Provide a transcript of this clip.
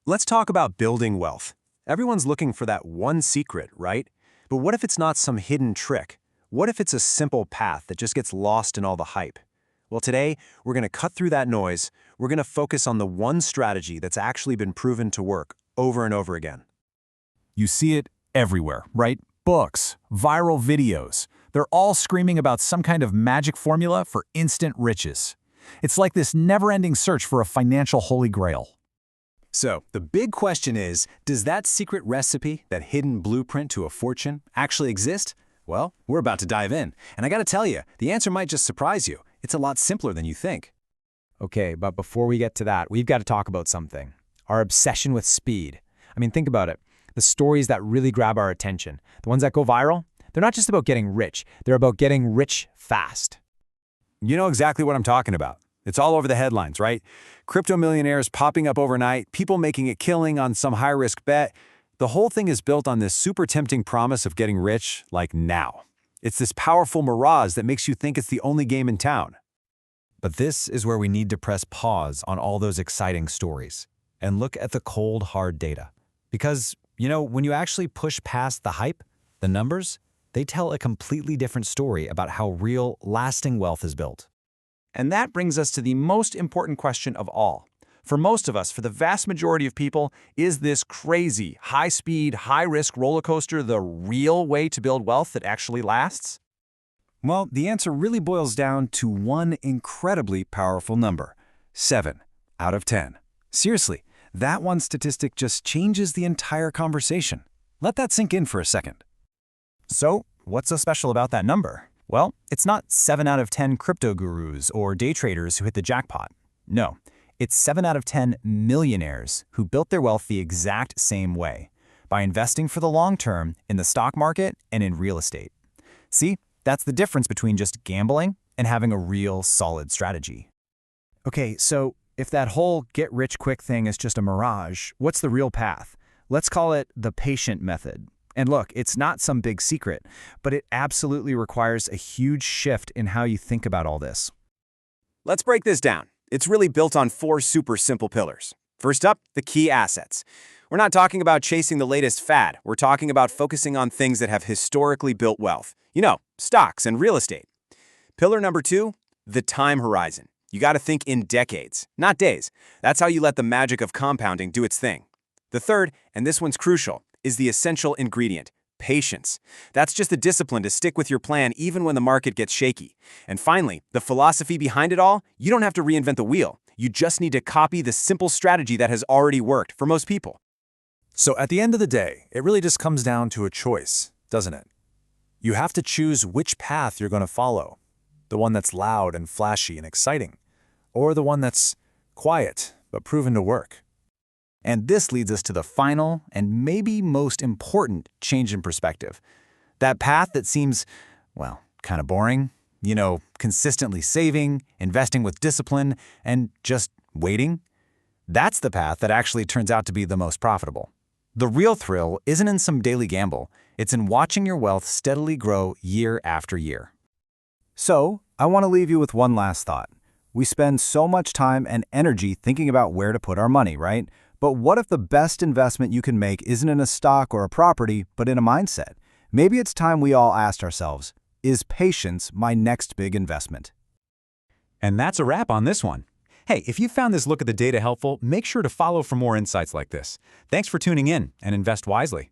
Let's talk about building wealth. Everyone's looking for that one secret, right? But what if it's not some hidden trick? What if it's a simple path that just gets lost in all the hype? Well, today, we're going to cut through that noise. We're going to focus on the one strategy that's actually been proven to work over and over again. You see it everywhere, right? Books, viral videos. They're all screaming about some kind of magic formula for instant riches. It's like this never-ending search for a financial holy grail. So, the big question is, does that secret recipe, that hidden blueprint to a fortune, actually exist? Well, we're about to dive in. And I gotta tell you, the answer might just surprise you. It's a lot simpler than you think. Okay, but before we get to that, we've got to talk about something. Our obsession with speed. I mean, think about it. The stories that really grab our attention, the ones that go viral, they're not just about getting rich. They're about getting rich fast. You know exactly what I'm talking about. It's all over the headlines, right? Crypto millionaires popping up overnight, people making a killing on some high-risk bet. The whole thing is built on this super tempting promise of getting rich, like now. It's this powerful mirage that makes you think it's the only game in town. But this is where we need to press pause on all those exciting stories and look at the cold, hard data. Because, when you actually push past the hype, the numbers, they tell a completely different story about how real, lasting wealth is built. And that brings us to the most important question of all. For most of us, for the vast majority of people, is this crazy, high-speed, high-risk roller coaster the real way to build wealth that actually lasts? Well, the answer really boils down to one incredibly powerful number: 7 out of 10. Seriously, that one statistic just changes the entire conversation. Let that sink in for a second. So, what's so special about that number? Well, it's not 7 out of 10 crypto gurus or day traders who hit the jackpot. No, it's 7 out of 10 millionaires who built their wealth the exact same way, by investing for the long term in the stock market and in real estate. See, that's the difference between just gambling and having a real solid strategy. Okay, so if that whole get-rich-quick thing is just a mirage, what's the real path? Let's call it the patient method. And look, it's not some big secret, but it absolutely requires a huge shift in how you think about all this. Let's break this down. It's really built on 4 super simple pillars. First up, the key assets. We're not talking about chasing the latest fad. We're talking about focusing on things that have historically built wealth. Stocks and real estate. Pillar number 2, the time horizon. You got to think in decades, not days. That's how you let the magic of compounding do its thing. The third, and this one's crucial, is the essential ingredient: patience. That's just the discipline to stick with your plan even when the market gets shaky. And finally, the philosophy behind it all: you don't have to reinvent the wheel. You just need to copy the simple strategy that has already worked for most people. So at the end of the day, it really just comes down to a choice, doesn't it? You have to choose which path you're going to follow. The one that's loud and flashy and exciting, or the one that's quiet but proven to work. And this leads us to the final and maybe most important change in perspective. That path that seems, kind of boring, consistently saving, investing with discipline, and just waiting. That's the path that actually turns out to be the most profitable. The real thrill isn't in some daily gamble. It's in watching your wealth steadily grow year after year. So, I want to leave you with one last thought. We spend so much time and energy thinking about where to put our money, right? But what if the best investment you can make isn't in a stock or a property, but in a mindset? Maybe it's time we all asked ourselves, is patience my next big investment? And that's a wrap on this one. Hey, if you found this look at the data helpful, make sure to follow for more insights like this. Thanks for tuning in, and invest wisely.